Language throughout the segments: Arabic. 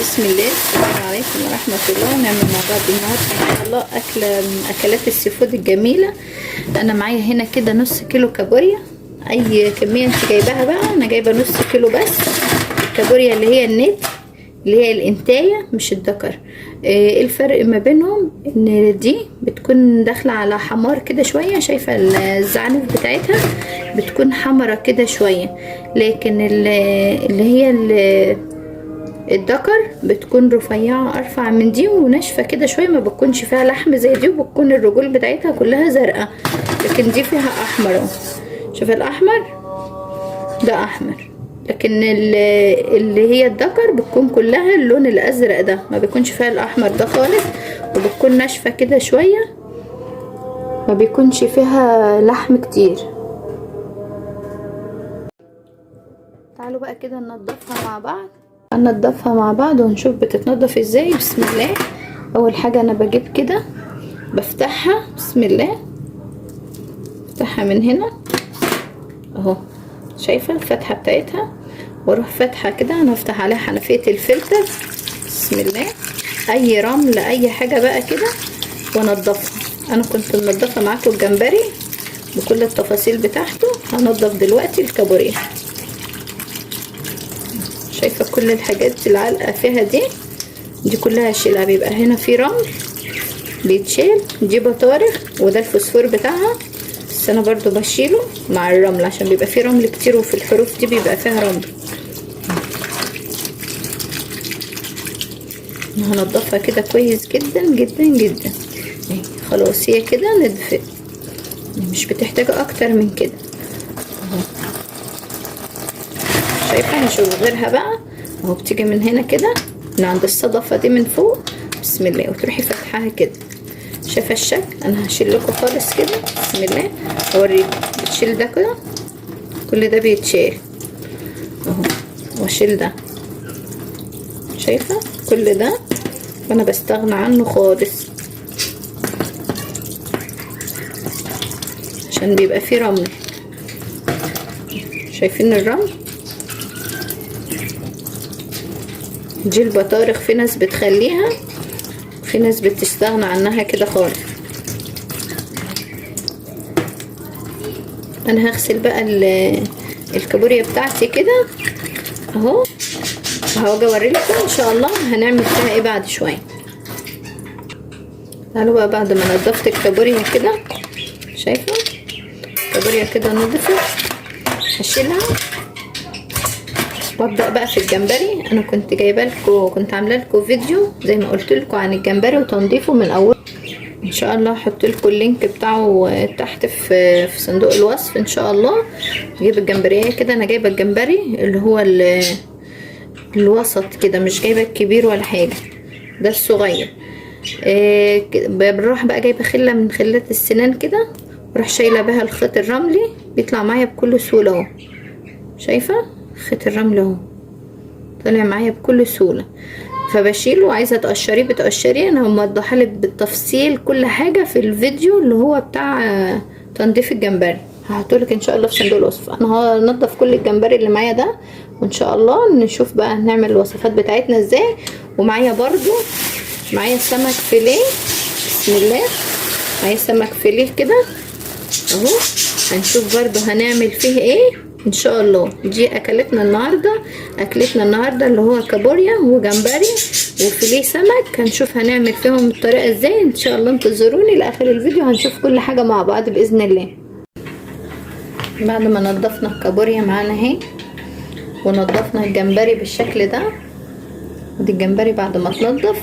بسم الله. السلام عليكم ورحمة الله. نعمل مع بعض النهاردة ان شاء الله أكلة من أكلات السي فود الجميلة. أنا معايا هنا كده نص كيلو كابوريا، أي كمية انت جايباها بقى. أنا جايبة نص كيلو بس. الكابوريا اللي هي النت، اللي هي الانتاية مش الدكر. الفرق ما بينهم ان دي بتكون داخلة على حمار كده شوية، شايفة الزعنف بتاعتها بتكون حمرة كده شوية، لكن اللي هي الدكر بتكون رفيعة ارفع من دي وناشفة كده شوية، ما بتكونش فيها لحم زي دي، وبتكون الرجول بتاعتها كلها زرقاء، لكن دي فيها احمر اهو. شوف الاحمر ده احمر، لكن اللي هي الدكر بتكون كلها اللون الازرق ده، ما بيكونش فيها الاحمر ده خالص، وبتكون ناشفه كده شويه، ما بيكونش فيها لحم كتير. تعالوا بقى كده ننضفها مع بعض ونشوف بتتنضف ازاي. بسم الله. اول حاجه انا بجيب كده بفتحها، بسم الله، بفتحها من هنا اهو، شايفه الفتحه بتاعتها، واروح فاتحه كده. انا افتح عليها حنفيه الفلتر، بسم الله، اي رمل اي حاجه بقى كده، وانضفها. انا كنت منضفه معاكم الجمبري بكل التفاصيل بتاعته، هنضف دلوقتي الكابوريا. شايفه كل الحاجات العالقه فيها دي كلها هشيلها. بيبقى هنا في رمل بيتشيل، دي بطارخ وده الفوسفور بتاعها، بس انا برضو بشيله مع الرمل عشان بيبقى فيه رمل كتير، وفي الحروف دي بيبقى فيها رمل. هنضفها كده كويس جدا جدا جدا. خلاص هي كده ندفت، مش بتحتاج اكتر من كده اهو. شايفه هشوف غيرها بقى اهو، بتيجي من هنا كده من عند الصدفه دي من فوق، بسم الله، وتروحي فاتحاها كده. شايفه الشكل؟ انا هشيل لكم خالص كده، بسم الله، اوريكم. بتشيل ده كده، كل ده بيتشيل اهو، واشيل ده، شايفه كل ده، وانا بستغنى عنه خالص عشان بيبقى فيه رمل. شايفين الرمل؟ دي البطارخ في ناس بتخليها، في ناس بتستغنى عنها كده خالص. انا هغسل بقى الكابوريا بتاعتي كده اهو، هاجي اوريلكم ان شاء الله هنعمل فيها ايه بعد شويه. تعالوا بقى بعد ما نضفت الكابوريا كده، شايفه الكابوريا كده نضفت، هشيلها وابدا بقى في الجمبري. انا كنت جايبه لكم، كنت عامله لكم فيديو زي ما قلت لكم عن الجمبري وتنظيفه من اول، ان شاء الله هحط لكم اللينك بتاعه تحت في صندوق الوصف ان شاء الله. نجيب الجمبريه كده، انا جايبه الجمبري اللي هو الوسط كده، مش جايبه الكبير ولا حاجه، ده الصغير. بروح بقى جايبه خله من خلات السنان كده، بروح شايله بها الخيط الرملي، بيطلع معايا بكل سهوله اهو. شايفه خيط الرمل اهو طلع معايا بكل سهوله، فبشيله. عايزه تقشريه بتقشريه، انا موضحه لك بالتفصيل كل حاجه في الفيديو اللي هو بتاع تنظيف الجمبري، هحطهولك ان شاء الله في صندوق الوصف. انا هنضف كل الجمبري اللي معايا ده، وان شاء الله نشوف بقى هنعمل الوصفات بتاعتنا ازاي. ومعايا برضو معايا سمك فيليه، بسم الله، معايا سمك فيليه كده اهو، هنشوف برضو هنعمل فيه ايه ان شاء الله. دي اكلتنا النهارده اللي هو كابوريا وجمبري وفيليه سمك، هنشوف هنعمل فيهم الطريقه ازاي ان شاء الله. انتظروني لاخر الفيديو، هنشوف كل حاجه مع بعض باذن الله. بعد ما نضفنا الكابوريا معانا اهي، ونضفنا الجمبري بالشكل ده، ودي الجمبري بعد ما تنضف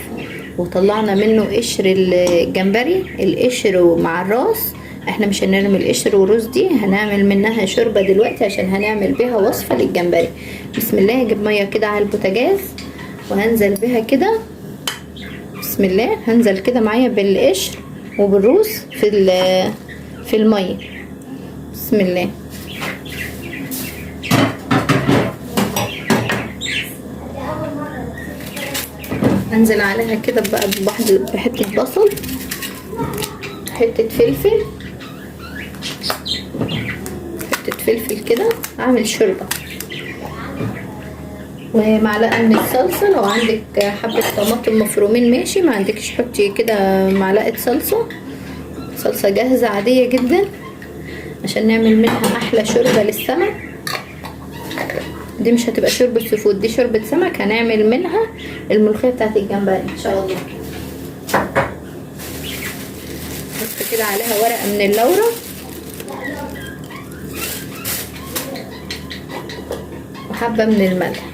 وطلعنا منه قشر الجمبري، القشر مع الراس. احنا مش هنرمي القشر والروس دي، هنعمل منها شوربه دلوقتي عشان هنعمل بيها وصفه للجمبري. بسم الله. هجيب ميه كده على البوتاجاز وهنزل بيها كده، بسم الله، هنزل كده معايا بالقشر وبالروس في الميه، بسم الله. انزل عليها كده بقى بحته بصل، حته فلفل، حته فلفل كده، اعمل شوربه. ومعلقه من الصلصه. لو عندك حبه طماطم مفرومين ماشي، ما عندكش حطي كده معلقه صلصه جاهزه عاديه جدا عشان نعمل منها احلى شوربه للسمك. دي مش هتبقى شوربه سي، دي شوربه سمك، هنعمل منها الملوخيه بتاعت الجمبري ان شاء الله. بس كده عليها ورقه من اللورة وحبه من الملح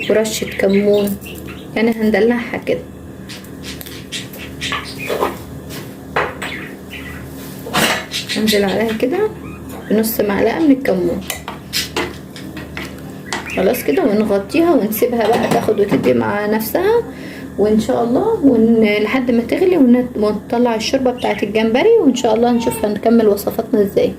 ورشه كمون، يعني هندلعها كده. انزل عليها كده بنص معلقه من الكمون. خلاص كده، ونغطيها ونسيبها بقى تاخد وتدي مع نفسها، وان شاء الله لحد ما تغلي ونطلع الشوربه بتاعت الجمبري، وان شاء الله نشوف هنكمل وصفاتنا ازاي.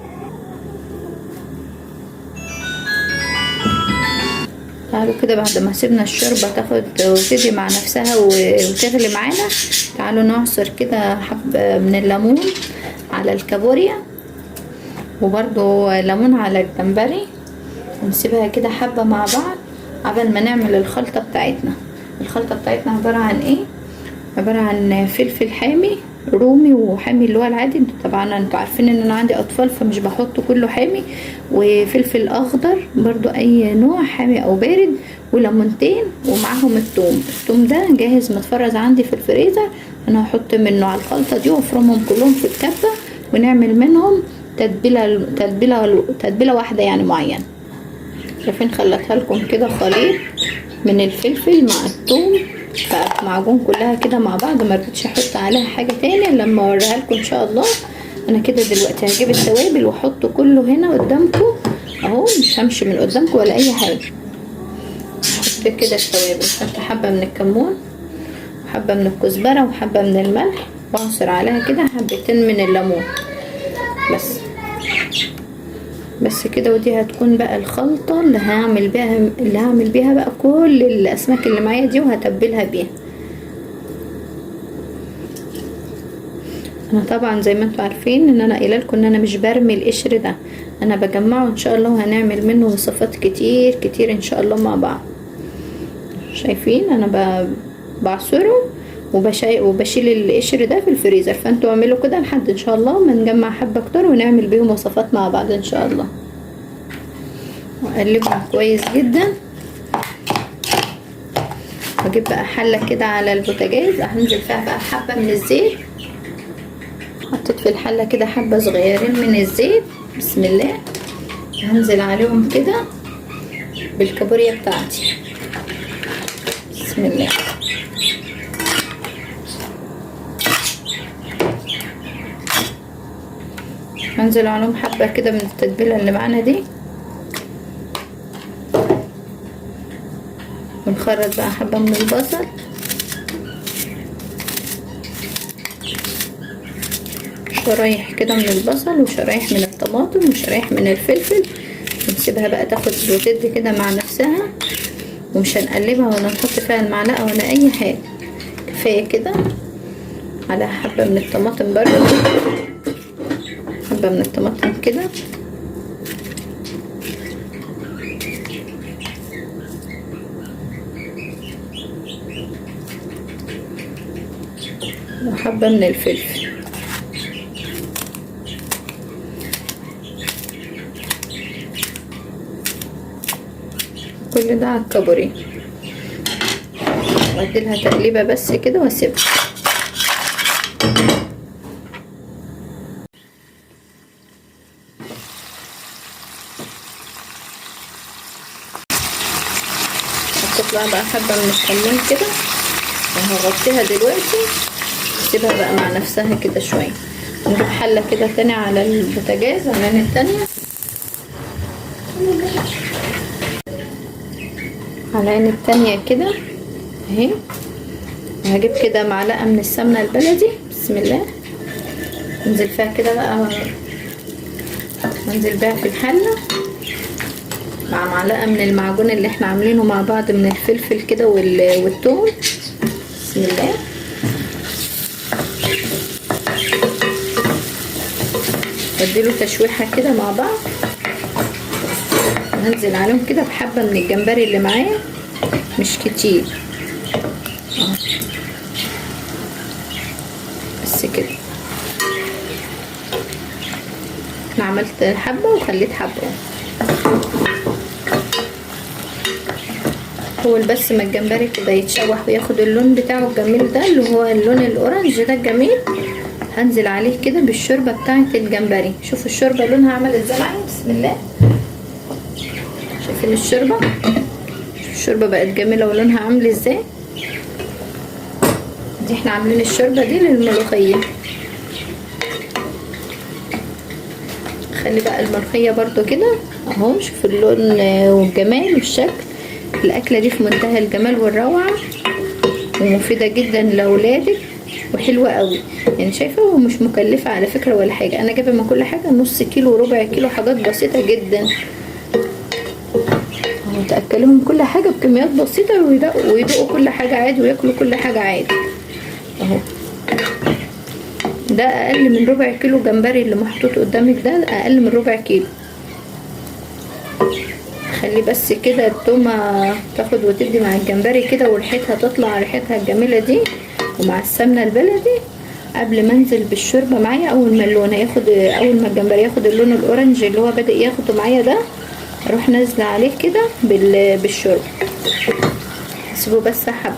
تعالوا كده بعد ما سيبنا الشوربه تاخد وتدي مع نفسها وتغلي معانا، تعالوا نعصر كده حبه من الليمون على الكابوريا، وبرضو ليمون على الجمبري، ونسيبها كده حبه مع بعض قبل ما نعمل الخلطه بتاعتنا. الخلطه بتاعتنا عباره عن ايه؟ عباره عن فلفل حامي رومي وحامي اللي هو العادي. طبعا انتوا عارفين ان انا عندي اطفال فمش بحط كله حامي، وفلفل اخضر برضو اي نوع حامي او بارد، وليمونتين، ومعاهم الثوم ده جاهز متفرز عندي في الفريزر. انا هحط منه على الخلطه دي وافرمهم كلهم في الكبه، ونعمل منهم تتبيله واحده يعني معينه. شايفين خلطها لكم كده خليط من الفلفل مع الثوم معجون كلها كده مع بعض، ما رضيتش احط عليها حاجه تاني لما اوريها لكم ان شاء الله. انا كده دلوقتي هجيب التوابل واحطه كله هنا قدامكم اهو، مش همشي من قدامكم ولا اي حاجه. احط كده التوابل، احط حبه من الكمون وحبه من الكزبره وحبه من الملح، واعصر عليها كده حبتين من الليمون بس كده. ودي هتكون بقى الخلطه اللي هعمل بيها بقى كل الاسماك اللي معايا دي، وهتبلها بيها. انا طبعا زي ما انتوا عارفين ان انا قايله لكم ان انا مش برمي القشر ده، انا بجمعه ان شاء الله، وهنعمل منه وصفات كتير كتير ان شاء الله مع بعض. شايفين انا بعصره وبشيل القشر ده في الفريزر، فانتوا اعملوا كده لحد ان شاء الله ما نجمع حبه اكتر ونعمل بيهم وصفات مع بعض ان شاء الله. واقلبهم كويس جدا، واجيب بقى حله كده على البوتاجاز، هنزل فيها بقى حبه من الزيت. حطيت في الحله كده حبه صغيرين من الزيت، بسم الله. هنزل عليهم كده بالكابوريا بتاعتي، بسم الله. هنزل عليهم حبه كده من التتبيله اللي معانا دي، ونخرط بقى حبه من البصل، شرايح كده من البصل، وشرايح من الطماطم، وشرايح من الفلفل، ونسيبها بقى تاخد وتدي كده مع نفسها، ومش هنقلبها ولا نحط فيها المعلقه ولا اي حاجه. كفايه كده. على حبه من الطماطم برضه، حبه من الطماطم كده، وحبه من الفلفل. كل ده على الكابوريا، واديلها تقليبه بس كده واسيبها. هتطلع بقى حبه من الكمون كده، وهغطيها دلوقتي، اسيبها بقى مع نفسها كده شويه. نجيب حله كده تاني على البوتاجاز على النار التانيه، على العين التانية كده اهي. هجيب كده معلقة من السمنة البلدي، بسم الله. انزل فيها كده بقى، انزل بيها في الحلة مع معلقة من المعجون اللي احنا عاملينه مع بعض من الفلفل كده والثوم، بسم الله. اديله تشويحة كده مع بعض. هنزل عليهم كده بحبة من الجمبري اللي معايا، مش كتير بس كده. انا عملت حبة وخليت حبة اول بس ما الجمبري كده يتشوح وياخد اللون بتاعه الجميل ده اللي هو اللون الاورنج ده الجميل، هنزل عليه كده بالشوربه بتاعه الجمبري. شوفوا الشوربه لونها عمل ازاي معايا، بسم الله. شايفين الشوربه؟ الشوربه بقت جميله ولونها عامل ازاي. دي احنا عاملين الشوربه دي للملوخيه. خلي بقى الملوخيه برضو كده اهو، شوف اللون والجمال والشكل. الاكله دي في منتهى الجمال والروعه ومفيده جدا لاولادك وحلوه قوي يعني. شايفه ومش مكلفه على فكره ولا حاجه. انا جايبه من كل حاجه نص كيلو وربع كيلو، حاجات بسيطه جدا اهو. تاكلهم كل حاجه بكميات بسيطه ويدوقوا كل حاجه عادي وياكلوا كل حاجه عادي اهو. ده اقل من ربع كيلو جمبري اللي محطوط قدامك ده، اقل من ربع كيلو. خلي بس كده التومه تاخد وتدي مع الجمبري كده وريحتها تطلع، ريحتها الجميله دي، ومع السمنه البلدي قبل ما انزل بالشوربه معايا. اول ما اللون هياخد، اول ما الجمبري ياخد اللون الاورنج اللي هو بادئ ياخده معايا ده، اروح نازله عليه كده بالشوربه. سيبه بس حبه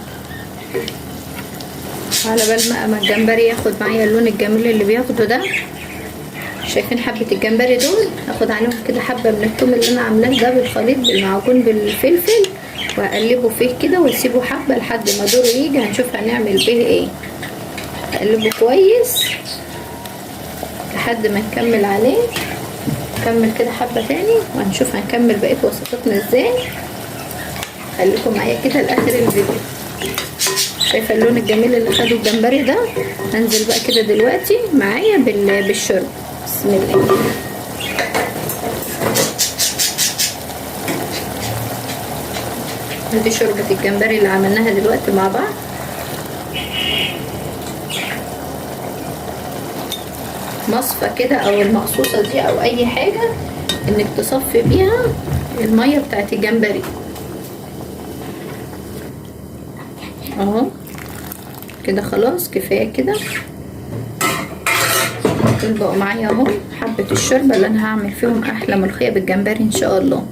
على بال ما الجمبري ياخد معايا اللون الجميل اللي بياخده ده. شايفين حبه الجمبري دول؟ هاخد عليهم كده حبه من الثوم اللي انا عاملاه ده بالخليط بالمعجون بالفلفل، وهقلبه فيه كده واسيبه حبه لحد ما دوره يجي. هنشوف هنعمل به ايه. هقلبه كويس لحد ما نكمل عليه. نكمل كده حبه تاني وهنشوف هنكمل بقيه وصفاتنا ازاي. خليكم معايا كده لاخر الفيديو. شايفه اللون الجميل اللي خده الجمبري ده؟ هنزل بقى كده دلوقتي معايا بالشرب. بسم الله. دي شوربه الجمبري اللي عملناها دلوقتي مع بعض. مصفى كده او المقصوصه دي او اي حاجه انك تصفي بيها الميه بتاعت الجمبري اهو كده. خلاص كفايه كده. بقوا معايا اهو حبه الشوربه اللي انا هعمل فيهم احلى ملوخيه بالجمبري ان شاء الله.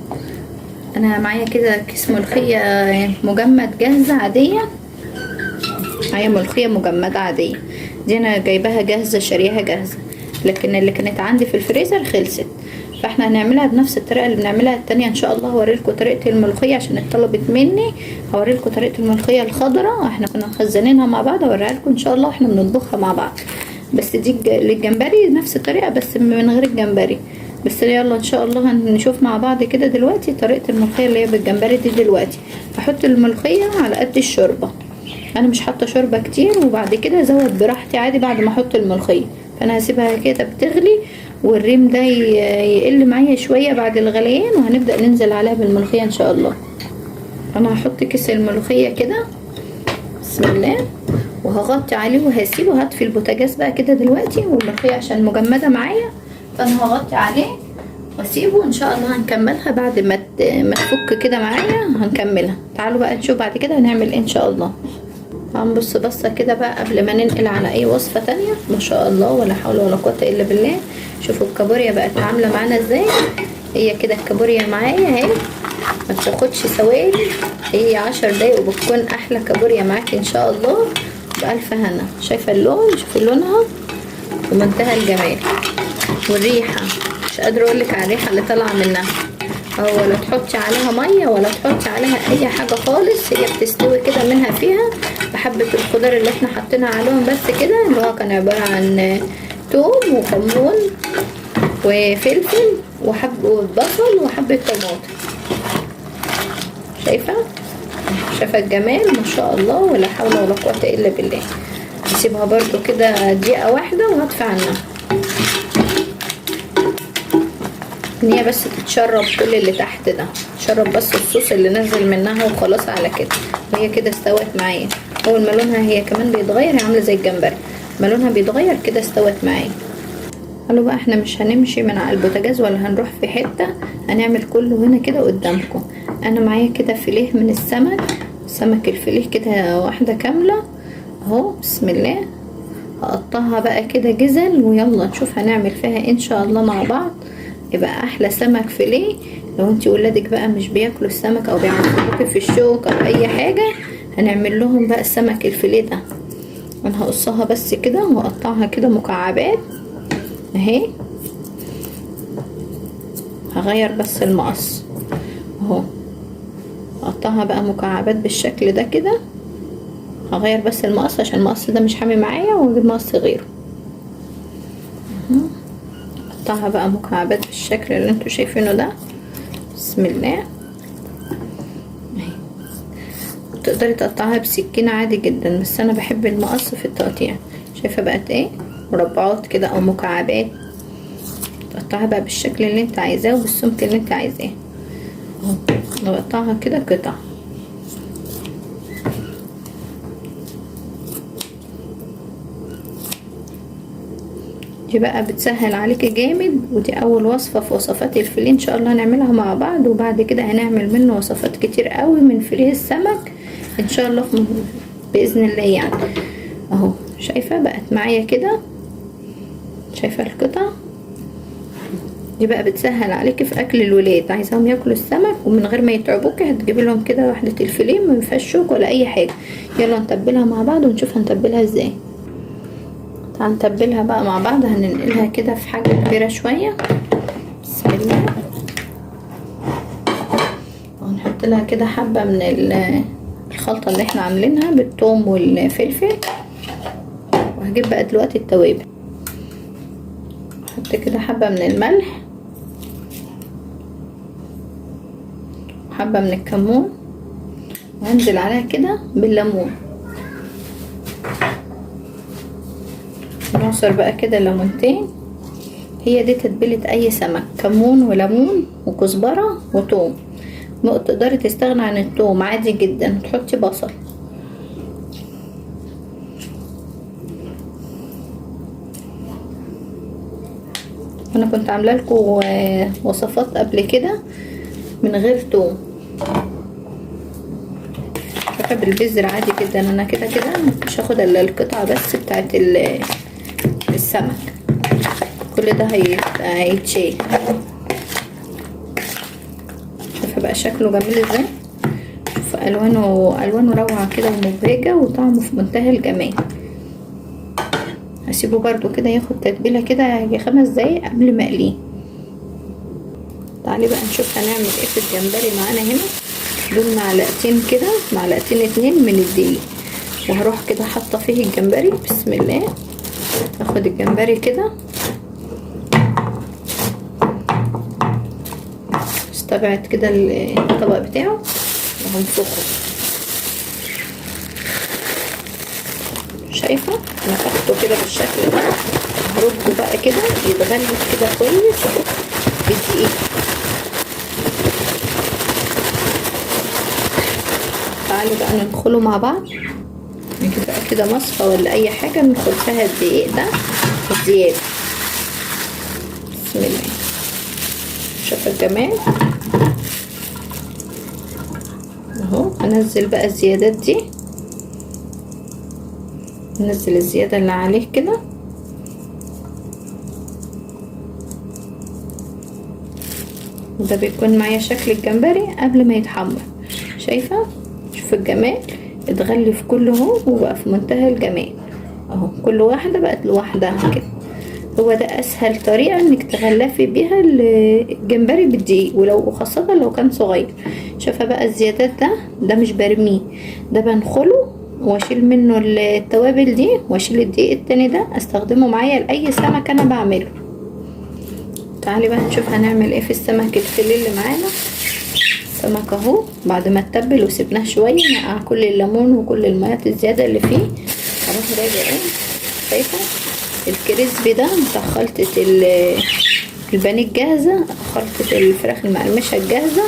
انا معايا كده كيس ملوخيه مجمد جاهزه عاديه. معايا ملوخيه مجمده عاديه دي انا جايباها جاهزه، شاريها جاهزه، لكن اللي كانت عندي في الفريزر خلصت. فاحنا هنعملها بنفس الطريقه اللي بنعملها التانية ان شاء الله. هوريلكم طريقه الملوخيه عشان اتطلبت مني. هوريلكم طريقه الملوخيه الخضراء، احنا كنا مخزنينها مع بعض، هوريها لكم ان شاء الله واحنا بنطبخها مع بعض. بس دي للجمبري نفس الطريقه بس من غير الجمبري. بس يلا ان شاء الله هنشوف مع بعض كده دلوقتي طريقه الملوخيه اللي هي بالجمبري دي. دلوقتي هحط الملوخيه على قد الشوربه، انا مش حاطه شوربه كتير، وبعد كده ازود براحتي عادي بعد ما احط الملوخيه. فانا هسيبها كده بتغلي والريم ده يقل معايا شويه بعد الغليان، وهنبدا ننزل عليها بالملوخيه ان شاء الله. انا هحط كيس الملوخيه كده بسم الله، وهغطي عليه وهسيبه. هطفي البوتاجاز بقى كده دلوقتي، والملوخيه عشان مجمده معايا فانا هغطي عليه واسيبه. ان شاء الله هنكملها بعد ما تفك كده معايا، هنكملها. تعالوا بقى نشوف بعد كده هنعمل ايه ان شاء الله. هنبص بصه كده بقى قبل ما ننقل على اي وصفه تانية. ما شاء الله ولا حول ولا قوه الا بالله. شوفوا الكابوريا بقت عامله معانا ازاي. هي كده الكابوريا معايا اهي، ما بتاخدش ثواني، هي 10 دقايق وبتكون احلى كابوريا معاكي ان شاء الله بألف هنا. شايفه اللون؟ شوفوا لونها ومنتهى الجمال والريحه. مش قادره اقولك على الريحه اللي طالعه منها اهو. ولا تحطي عليها ميه ولا تحطي عليها اي حاجه خالص، هي بتستوي كده منها فيها بحبه الخضار اللي احنا حاطينها عليهم بس كده، اللي هو كان عباره عن توم وكمون وفلفل وحبه بصل وحبه طماطم. شايفه الجمال؟ ما شاء الله ولا حول ولا قوه الا بالله. هسيبها برضو كده دقيقه واحده وهطفي عنها ان هي بس تتشرب كل اللي تحت ده، تشرب بس الصوص اللي نزل منها وخلاص على كده. وهي كده استوت معايا. اول ما لونها هي كمان بيتغير، هي عامله زي الجمبري، ما لونها بيتغير كده استوت معايا. قالوا بقى احنا مش هنمشي من على البوتاجاز ولا هنروح في حتة، هنعمل كله هنا كده قدامكم. انا معايا كده فيليه من السمك، سمك الفيليه كده واحدة كاملة اهو. بسم الله. هقطعها بقى كده جزل، ويلا نشوف هنعمل فيها ان شاء الله مع بعض. يبقى احلى سمك فيليه. لو انتي ولادك بقى مش بياكلوا السمك او بيعملوه في الشوك او اي حاجة، هنعمل لهم بقى السمك الفيليه ده. انا هقصها بس كده واقطعها كده مكعبات اهي. هغير بس المقص اهو، اقطعها بقى مكعبات بالشكل ده كده. هغير بس المقص عشان المقص ده مش حامي معايا، واجيب مقص غيره. اقطعها بقى مكعبات بالشكل اللي انتوا شايفينه ده. بسم الله اهي. تقدري تقطعها بسكينة عادي جدا، بس انا بحب المقص في التقطيع. شايفه بقت ايه؟ مربعات كده او مكعبات. تقطعها بقى بالشكل اللي انت عايزاه وبالسمك اللي انت عايزاه اهو. نقطعها كده قطع. دي بقى بتسهل عليكي جامد، ودي اول وصفة في وصفات الفيليه ان شاء الله هنعملها مع بعض، وبعد كده هنعمل منه وصفات كتير قوي من فيليه السمك ان شاء الله باذن الله يعني. اهو شايفة بقت معايا كده، شايفة القطع دي بقى بتسهل عليكي في اكل الولاد. عايزاهم ياكلوا السمك ومن غير ما يتعبوكي، هتجيبي لهم كده واحدة الفيليه ما فيهاش شوك ولا اي حاجة. يلا نتبلها مع بعض ونشوف هنتبلها ازاي. تعال نتبلها بقى مع بعض. هننقلها كده في حاجة كبيرة شوية. بسم الله. ونحط لها كده حبة من الخلطة اللي احنا عاملينها بالثوم والفلفل. وهجيب بقى دلوقتي التوابل. احط كده حبة من الملح، وحبة من الكمون، وهنزل عليها كده بالليمون. نعصر بقى كده ليمونتين. هي دي تتبيلة اي سمك، كمون وليمون وكزبرة وثوم. تقدري تستغنى عن الثوم عادي جدا، تحطي بصل. انا كنت عامله لكم وصفات قبل كده من غير ثوم، بحب البذر عادي جدا. انا كده كده مش هاخد الا القطعه بس بتاعت السمك، كل ده هيتشال. شوفوا بقى شكله جميل ازاي. شوف الوانه روعه كده ومبهجه، وطعمه في منتهى الجمال. هسيبه برضو كده ياخد تتبيله كده يجي 5 دقايق قبل ما اقليه. تعالي بقى نشوف هنعمل ايه في الجمبري معانا هنا. دول معلقتين كده، معلقتين 2 من الدقيق، وهروح كده حاطه فيه الجمبري. بسم الله. اخد الجمبري كده، استبعد كده الطبق بتاعه وهنفخه. شايفه انا فخته كده بالشكل ده. هرده بقى كده يتغلف كده كويس بالدقيق. تعالوا بقى ندخله مع بعض. نجيب بقى كده مصفى ولا اي حاجه ندخل فيها الدقيق ده الزياده. بسم الله. شوف الجمال اهو. هنزل بقى الزيادات دي، ننزل الزياده اللي عليه كده. وده بيكون معايا شكل الجمبري قبل ما يتحمر. شايفه؟ شوف الجمال، اتغلف كله اهو وبقى في منتهى الجمال اهو. كل واحده بقت لوحدها كده. هو ده اسهل طريقه انك تغلفي بيها الجمبري بالدقيق، ولو خاصه لو كان صغير. شايفه بقى الزيادات ده مش برميه، ده بنخله واشيل منه التوابل دي، واشيل الدقيق التاني ده استخدمه معايا لاي سمك انا بعمله. تعالي بقى نشوف هنعمل ايه في السمك الفيليه اللي معانا. السمك اهو بعد ما اتبل وسبناه شويه نقع كل الليمون وكل الميات الزياده اللي فيه. هروح راجع ايه، شايفه الكريسبي ده بتاع خلطه البانيه الجاهزه، خلطه الفراخ المقرمشه الجاهزه.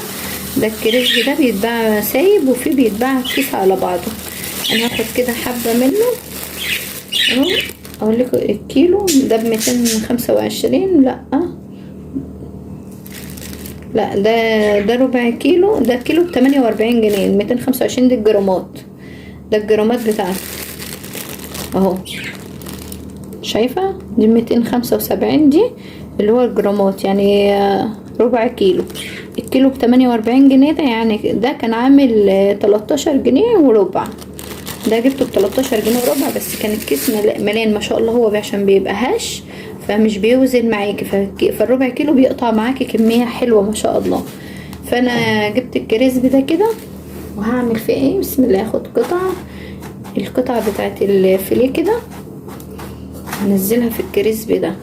ده الكريسبي ده بيتباع سايب، وفيه بيتباع كيس على بعضه. انا هاخد كده حبه منه اهو اقول لكم الكيلو ده ب225. لا ده ربع كيلو، ده كيلو ب48 جنيه. 225 دي الجرامات، ده الجرامات بتاعته اهو، شايفة؟ دي 275 دي اللي هو الجرامات، يعني ربع كيلو. الكيلو ب48 جنيه ده، يعني ده كان عامل 13 جنيه وربع. ده جبته ب13 جنيه وربع، بس كان الكيس مليان ما شاء الله. هو عشان بيبقى هش فمش بيوزن معاكي، فالربع كيلو بيقطع معاكي كمية حلوة ما شاء الله. فانا جبت الكريسبي ده كده وهعمل فيه ايه. بسم الله. هاخد القطعة بتاعت الفيليه كده هنزلها في الكريسبي ده،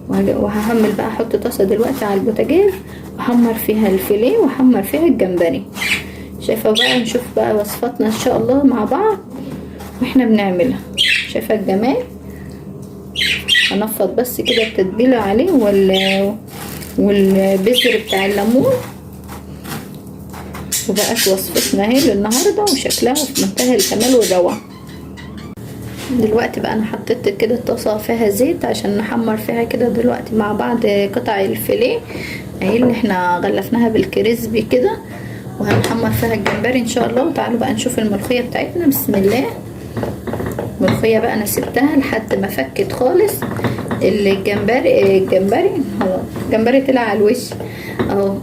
وهحمل بقى. احط طاسة دلوقتي على البوتاجاز واحمر فيها الفيليه واحمر فيها الجمبري. شايفة بقى؟ نشوف بقى وصفاتنا ان شاء الله مع بعض واحنا بنعملها. شايفة الجمال؟ هنفض بس كده التتبيلة عليه والبذر بتاع الليمون. وبقت وصفتنا اهي للنهارده وشكلها في منتهى الجمال والروعه. دلوقتي بقى انا حطيت كده الطاسه فيها زيت عشان نحمر فيها كده دلوقتي مع بعض قطع الفيليه اهي اللي احنا غلفناها بالكريسبي كده، وهنحمر فيها الجمبري ان شاء الله. وتعالوا بقى نشوف الملوخيه بتاعتنا. بسم الله. الملوخيه بقى انا سبتها لحد ما فكت خالص. الجمبري طلع على الوش اهو.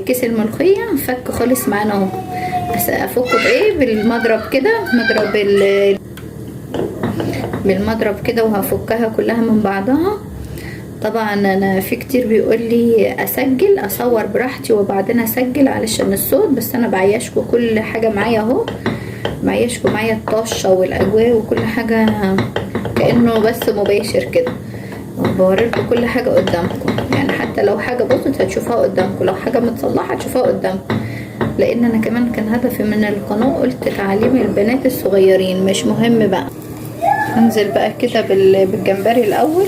كيس الملوخيه فك خالص معانا اهو. بس افكه بايه؟ بالمضرب كده، بالمضرب كده، وهفكها كلها من بعضها. طبعا انا في كتير بيقول لي اصور براحتي وبعدين اسجل علشان الصوت، بس انا بعيشكم كل حاجه معايا اهو. بعيشكم معايا الطشه والاجواء وكل حاجه كانه بس مباشر كده، وبوريلكم كل حاجه قدامكم. يعني حتى لو حاجه باظت هتشوفوها قدامكم، لو حاجه متصلحه هتشوفوها قدامكم. لان انا كمان كان هدفي من القناه قلت تعليم البنات الصغيرين، مش مهم بقى. انزل بقى كده بالجمبري الاول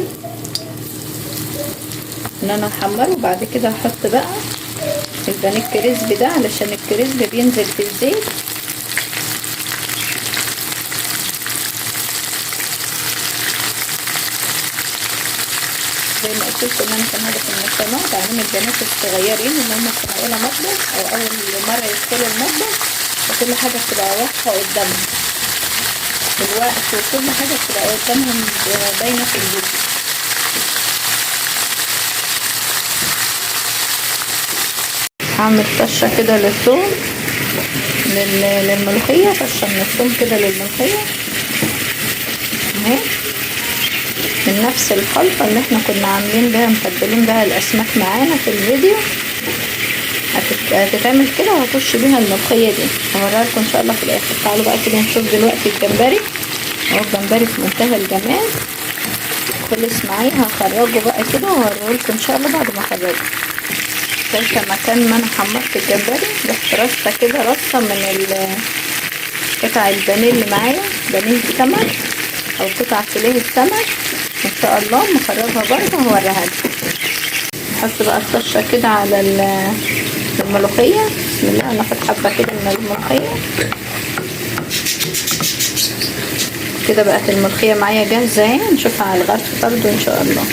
ان انا احمره، وبعد كده احط بقى البانيه الكريسبي ده علشان الكريسبي بينزل في الزيت. زي ما قلت لكم ان انا كان هدفي من القناه تعليم البنات الصغيرين اللي هم في اولى مطبخ او اول مره يدخلوا المطبخ، وكل حاجه بتبقى واضحه قدامهم الوقت، وكل حاجه بتبقى قدامهم باينه في الفيديو. هعمل طشه كده للثوم للملوخيه، طشه من الثوم كده للملوخيه اهي، من نفس الخلطه اللي احنا كنا عاملين بيها متبلين بيها الاسماك معانا في الفيديو. هتتعمل كده وهخش بيها الملوخيه دي هوريها لكم ان شاء الله في الاخر. تعالوا بقى كده نشوف دلوقتي الجمبري اهو. الجمبري في منتهى الجمال خلص معايا. هخرجه بقى كده وهوريه لكم ان شاء الله بعد ما اخرجه. شايفه مكان ما انا حمرت الجمبري رحت رصه كده، رصه من قطع البانيه اللي معايا، بانيه السمك او قطع فيليه السمك ان شاء الله مخرجها برضه هوريها لكم. نحط بقى الطشه كده على الملوخيه. بسم الله. ناخد حبه كده من الملوخيه كده. بقت الملوخيه معايا جاهزه اهي، نشوفها على الغرف برضه ان شاء الله.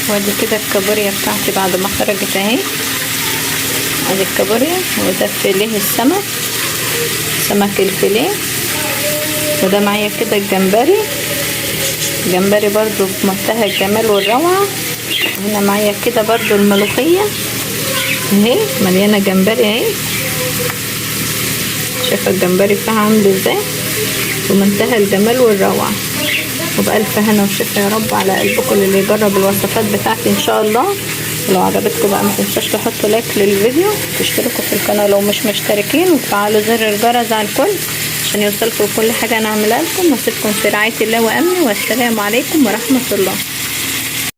وادي كده الكابوريا بتاعتي بعد ما خرجت اهي. ادي الكابوريا، وده فيليه السمك، سمك الفيليه، وده معايا كده الجمبري برضو بمنتهى الجمال والروعه. هنا معايا كده برضو الملوخيه اهي مليانه جمبري اهي. شايفه الجمبري فيها عامل ازاي بمنتهى الجمال والروعه. وبألف هنا وشفا يا رب على قلبكم اللي يجرب الوصفات بتاعتي ان شاء الله. ولو عجبتكم بقى ما تنسوش تحطوا لايك للفيديو، تشتركوا في القناه لو مش مشتركين، وتفعلوا زر الجرس على الكل عشان يوصلكم كل حاجه انا اعملها لكم. واسيبكم في رعايه الله وامنه، والسلام عليكم ورحمه الله.